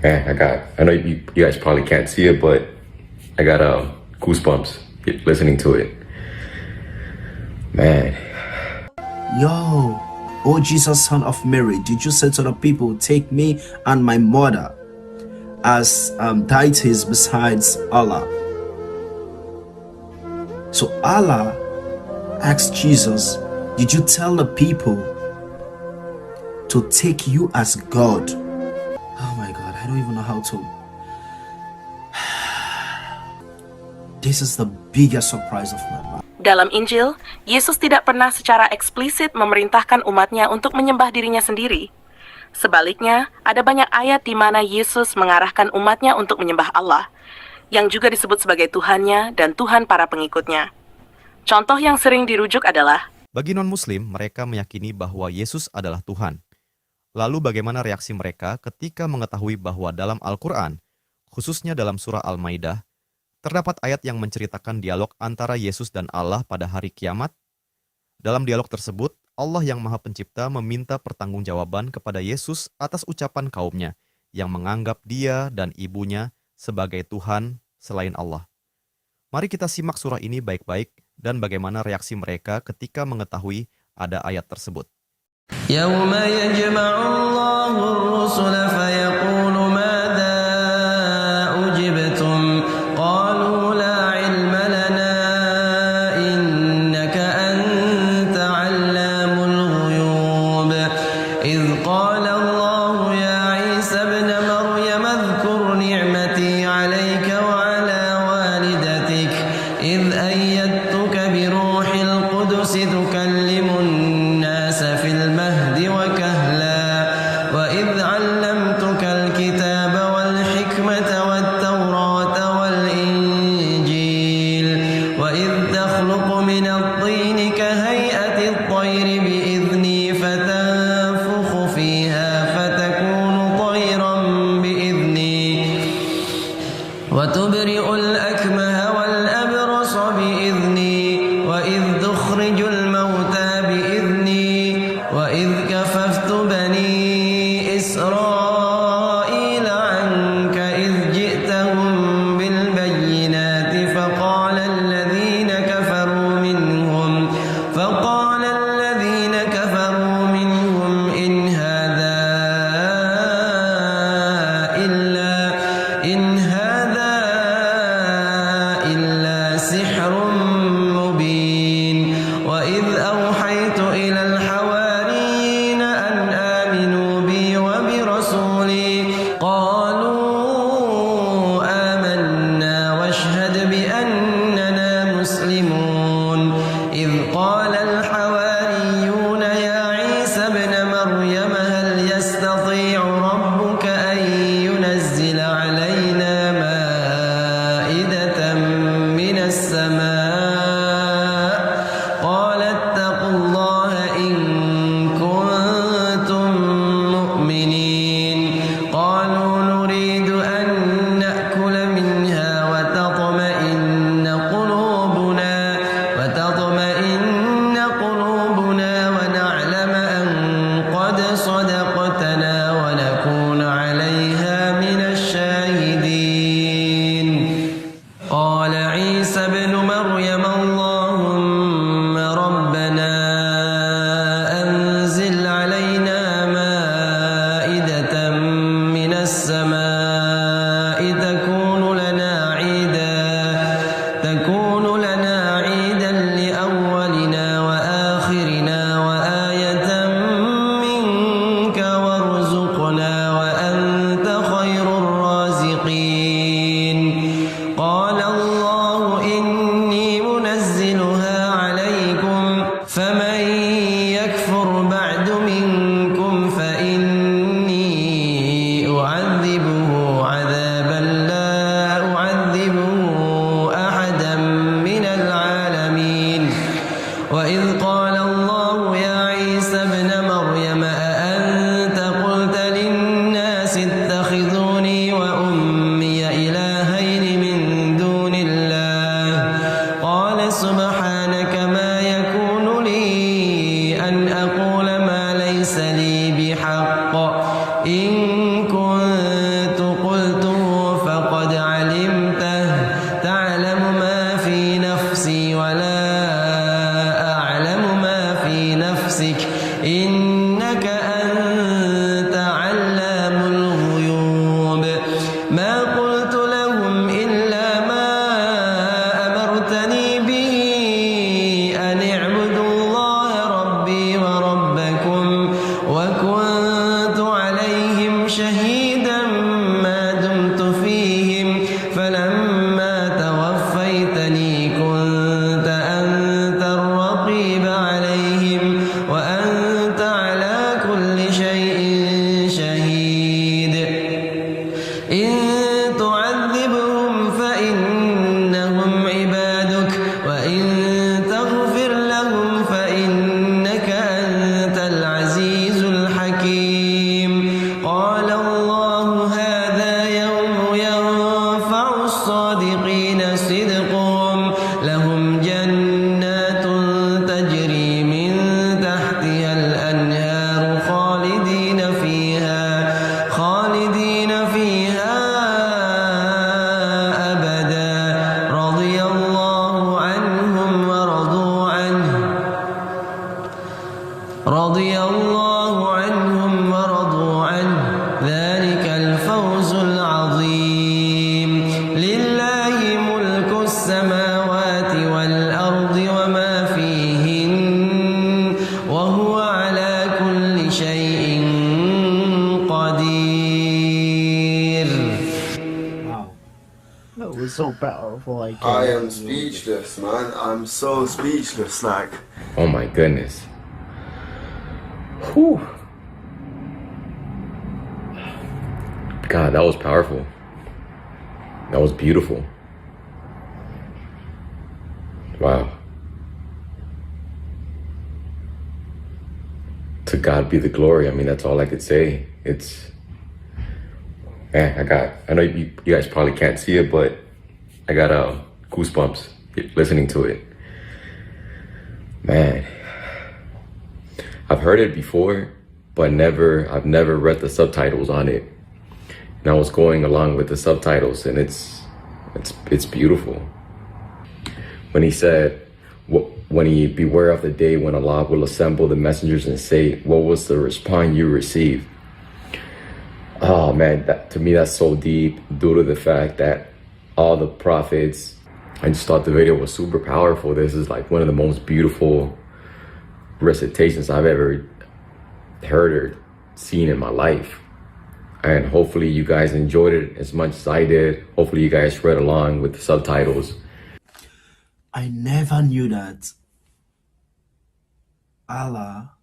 Man, I know you guys probably can't see it, but I got goosebumps listening to it. Man. Yo, O Jesus, son of Mary, did you say to the people, take me and my mother as deities besides Allah? So Allah asked Jesus, did you tell the people to take you as God? Oh my God, I don't even know how to. This is the biggest surprise of my life. Dalam Injil, Yesus tidak pernah secara eksplisit memerintahkan umatnya untuk menyembah dirinya sendiri. Sebaliknya, ada banyak ayat di mana Yesus mengarahkan umatnya untuk menyembah Allah, yang juga disebut sebagai Tuhannya dan Tuhan para pengikutnya. Contoh yang sering dirujuk adalah, bagi non-muslim, mereka meyakini bahwa Yesus adalah Tuhan. Lalu bagaimana reaksi mereka ketika mengetahui bahwa dalam Al-Quran, khususnya dalam surah Al-Maidah, terdapat ayat yang menceritakan dialog antara Yesus dan Allah pada hari kiamat? Dalam dialog tersebut, Allah yang Maha Pencipta meminta pertanggungjawaban kepada Yesus atas ucapan kaumnya yang menganggap dia dan ibunya sebagai Tuhan selain Allah. Mari kita simak surah ini baik-baik dan bagaimana reaksi mereka ketika mengetahui ada ayat tersebut. يَوْمَ يَجْمَعُ اللَّهُ الرُّسُلَ فَيَقُولُ مَاذَا أُجِبْتُمْ قَالُوا لَا عِلْمَ لَنَا إِنَّكَ أَنْتَ عَلَّامُ الْغُيُوبِ إِذْ قَالَ اللَّهُ يَا عِيسَى ابْنَ مَرْيَمَ اذْكُرْ نِعْمَتِي عَلَيْكَ وَعَلَى وَالِدَتِكَ إِذْ أَيَّدتُّكَ بِرُوحِ الْقُدُسِ تُكَلِّمُ النَّاسَ فِي الْمَهْدِ وَكَهْلًا وَإِذْ عَلَّمْتُكَ الْكِتَابَ وَالْحِكْمَةَ وَالتَّوْرَاةَ وَالْإِنْجِيلَ وَإِذْ تَخْلُقُ مِنَ الطِّينِ كَهَيْئَةِ الطَّيْرِ بِإِذْنِي فَتَنفُخُ فِيهَا فَتَكُونُ طَيْرًا بِإِذْنِي وَتُبْرِئُ الْأَكْمَهَ وَالْأَبْرَصَ بِإِذْنِي وَإِذْ تُخْرِجُ الْمَوْتَى بِإِذْنِي وَإِذْ كَفَفْتُ بَنِي إِسْرَائِيلَ عَنكَ إِذْ جِئْتَهُم بِالْبَيِّنَاتِ فَقَالَ الَّذِينَ كَفَرُوا مِنْهُمْ إِنْ هَذَا إِلَّا سِحْرٌ مُبِينٌ وَإِذْ أَوْحَيْتُ إِلَى الْحَوَارِيِّينَ أَنْ آمِنُوا بِي وَبِرَسُولِي قَالُوا آمَنَّا وَاشْهَدْ بِأَنَّنَا مُسْلِمُونَ إِذْ قَالَ الْحَوَارِيُّونَ يَا عِيسَى ابْنَ مَرْيَمَ هَلْ يَسْتَطِيعُ رَبُّكَ أَن يُنَزِّلَ عَلَيْنَا مَائِدَةً مِّنَ السَّمَاءِ قَالَ اتَّقُوا اللَّهَ إِن كُنتُم مُّؤْمِنِينَ قَالُوا نُرِيدُ أَن نَّأْكُلَ مِنْهَا وَتَطْمَئِنَّ قُلُوبُنَا وَنَعْلَمَ أَن قَدْ صَدَقْتَنَا وَنَكُونَ عَلَيْهَا مِنَ الشَّاهِدِينَ قَالَ عِيسَى ابْنُ مَرْيَمَ اللَّهُمَّ رَبَّنَا أَنزِلْ عَلَيْنَا مَائِدَةً مِّنَ السَّمَاءِ تكون لنا عيدا لأولنا وآخرنا وآية منك وارزقنا وأنت خير الرازقين قال الله إني منزلها عليكم فمن يكفر بعد منكم فإني أعذبه عذابا لا أعذبه أحدا من العالمين وإذ قال الله يا عيسى ابْنَ مَرْيَمَ أأنت قلت للناس اتخذوني وأمي إلهين من دون الله قال سبحانك ما يكون لي أن أقول ما ليس لي بحق إن كنت ما دمت فيهم فلما توفيتني كنت أنت الرقيب عليهم وأنت على كل شيء شهيد إن تعذبهم فإنهم عبادك وإن تغفر لهم فإنك أنت العزيز الحكيم قال الله هذا يوم ينفع الصادقين صدقهم لهم جنات تجري من تحتها الأنهار خالدين فيها أبدا رضي الله عنهم ورضوا عنه ذلك الفوز العظيم لله ملك السماوات والأرض وما فيهن وهو على كل شيء قدير. Wow, that was so powerful. I am speechless, man. I'm so speechless. Like, Oh my goodness. Whew. God, that was powerful. That was beautiful. Wow. To God be the glory. I mean, that's all I could say. I know you guys probably can't see it, but I got goosebumps listening to it. Man, I've heard it before, but I've never read the subtitles on it. And I was going along with the subtitles, and it's beautiful. When he said, when he beware of the day when Allah will assemble the messengers and say, what was the response you received? Oh man, to me that's so deep due to the fact that all the prophets, I just thought the video was super powerful. This is like one of the most beautiful recitations I've ever heard or seen in my life. And hopefully you guys enjoyed it as much as I did. Hopefully you guys read along with the subtitles. I never knew that Allah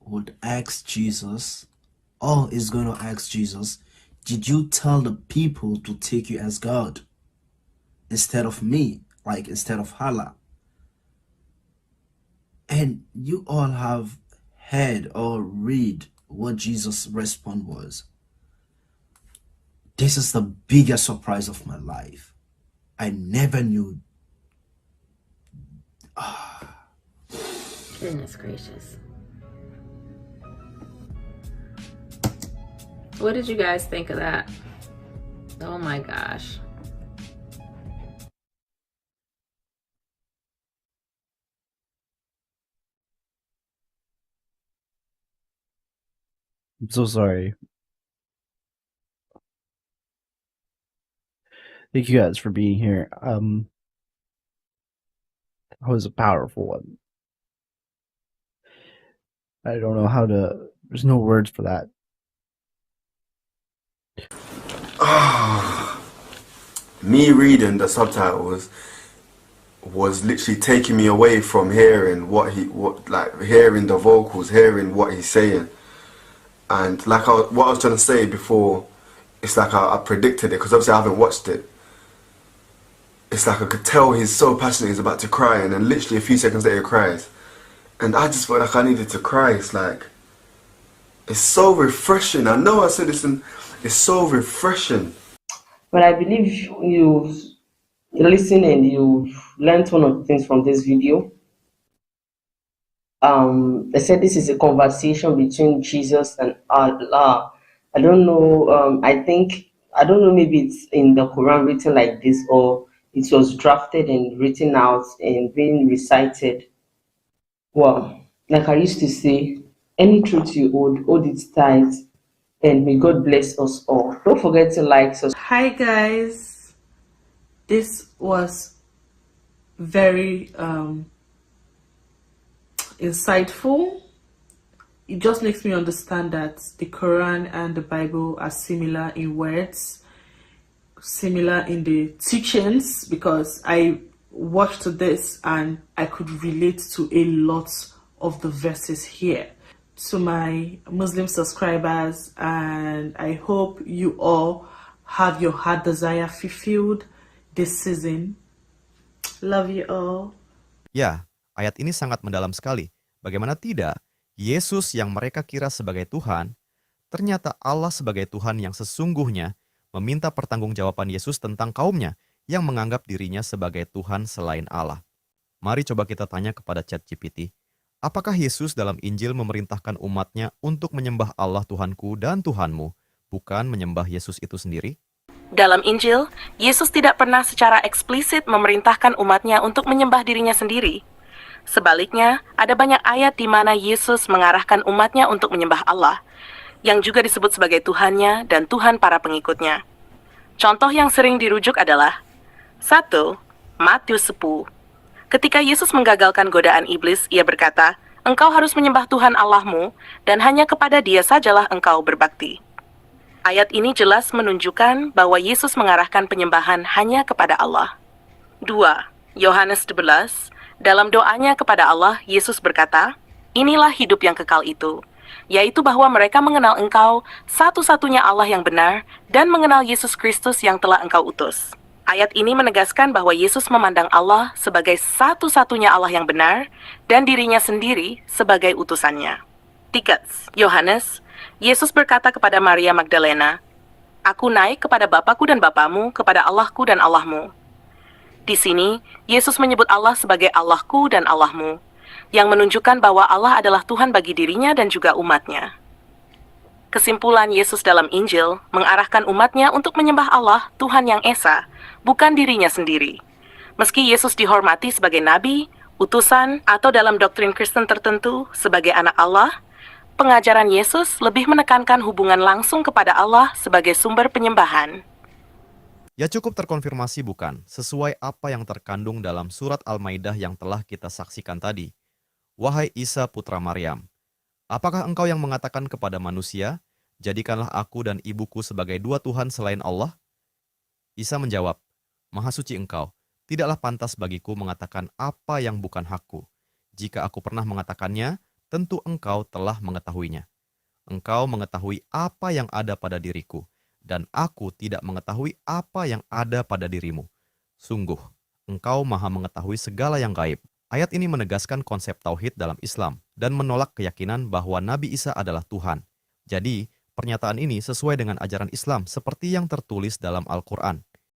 would ask Jesus, or is going to ask Jesus, did you tell the people to take you as God instead of me, like instead of Allah? And you all have heard or read what Jesus' response was. This is the biggest surprise of my life. I never knew. Goodness gracious. What did you guys think of that? Oh my gosh. I'm so sorry. Thank you guys for being here. That was a powerful one. I don't know how to, there's no words for that. me reading the subtitles was literally taking me away from hearing hearing the vocals, hearing what he's saying. And like what I was trying to say before, it's like I predicted it, because obviously I haven't watched it. It's like I could tell he's so passionate, he's about to cry, and then literally a few seconds later he cries. And I just felt like I needed to cry. It's like, it's so refreshing. I know I said this, and it's so refreshing. But I believe you've listened and you've learned one of the things from this video. They said this is a conversation between Jesus and Allah. I don't know, I don't know, maybe it's in the Quran written like this, or it was drafted and written out and being recited. Well, like I used to say, any truth you hold it tight, and may God bless us all. Don't forget to like, subscribe. Hi guys, this was very insightful, it just makes me understand that the Quran and the Bible are similar in words, similar in the teachings, because I watched this and I could relate to a lot of the verses here. To my Muslim subscribers, and I hope you all have your heart desire fulfilled this season. Love you all. Ya, ayat ini sangat mendalam sekali. Bagaimana tidak, Yesus yang mereka kira sebagai Tuhan, ternyata Allah sebagai Tuhan yang sesungguhnya meminta pertanggungjawaban Yesus tentang kaumnya yang menganggap dirinya sebagai Tuhan selain Allah. Mari coba kita tanya kepada ChatGPT, apakah Yesus dalam Injil memerintahkan umatnya untuk menyembah Allah Tuhanku dan Tuhanmu, bukan menyembah Yesus itu sendiri? Dalam Injil, Yesus tidak pernah secara eksplisit memerintahkan umatnya untuk menyembah dirinya sendiri. Sebaliknya, ada banyak ayat di mana Yesus mengarahkan umatnya untuk menyembah Allah, yang juga disebut sebagai Tuhannya dan Tuhan para pengikutnya. Contoh yang sering dirujuk adalah 1. Matius 10. Ketika Yesus menggagalkan godaan iblis, ia berkata, "Engkau harus menyembah Tuhan Allahmu, dan hanya kepada Dia sajalah engkau berbakti." Ayat ini jelas menunjukkan bahwa Yesus mengarahkan penyembahan hanya kepada Allah. 2. Yohanes 11. Dalam doanya kepada Allah, Yesus berkata, "Inilah hidup yang kekal itu, yaitu bahwa mereka mengenal Engkau, satu-satunya Allah yang benar, dan mengenal Yesus Kristus yang telah Engkau utus." Ayat ini menegaskan bahwa Yesus memandang Allah sebagai satu-satunya Allah yang benar, dan dirinya sendiri sebagai utusannya. 3. Yohanes, Yesus berkata kepada Maria Magdalena, "Aku naik kepada Bapakku dan Bapamu, kepada Allahku dan Allahmu." Di sini, Yesus menyebut Allah sebagai Allahku dan Allahmu, yang menunjukkan bahwa Allah adalah Tuhan bagi dirinya dan juga umatnya. Kesimpulan Yesus dalam Injil mengarahkan umatnya untuk menyembah Allah, Tuhan yang Esa, bukan dirinya sendiri. Meski Yesus dihormati sebagai nabi, utusan, atau dalam doktrin Kristen tertentu sebagai anak Allah, pengajaran Yesus lebih menekankan hubungan langsung kepada Allah sebagai sumber penyembahan. Ya cukup terkonfirmasi bukan, sesuai apa yang terkandung dalam surat Al-Maidah yang telah kita saksikan tadi. Wahai Isa putra Maryam, apakah engkau yang mengatakan kepada manusia, jadikanlah aku dan ibuku sebagai dua Tuhan selain Allah? Isa menjawab, Maha suci engkau, tidaklah pantas bagiku mengatakan apa yang bukan hakku. Jika aku pernah mengatakannya, tentu engkau telah mengetahuinya. Engkau mengetahui apa yang ada pada diriku, dan aku tidak mengetahui apa yang ada pada dirimu. Sungguh, engkau maha mengetahui segala yang gaib. Ayat ini menegaskan konsep tauhid dalam Islam dan menolak keyakinan bahwa Nabi Isa adalah Tuhan. Jadi, pernyataan ini sesuai dengan ajaran Islam seperti yang tertulis dalam Al-Quran.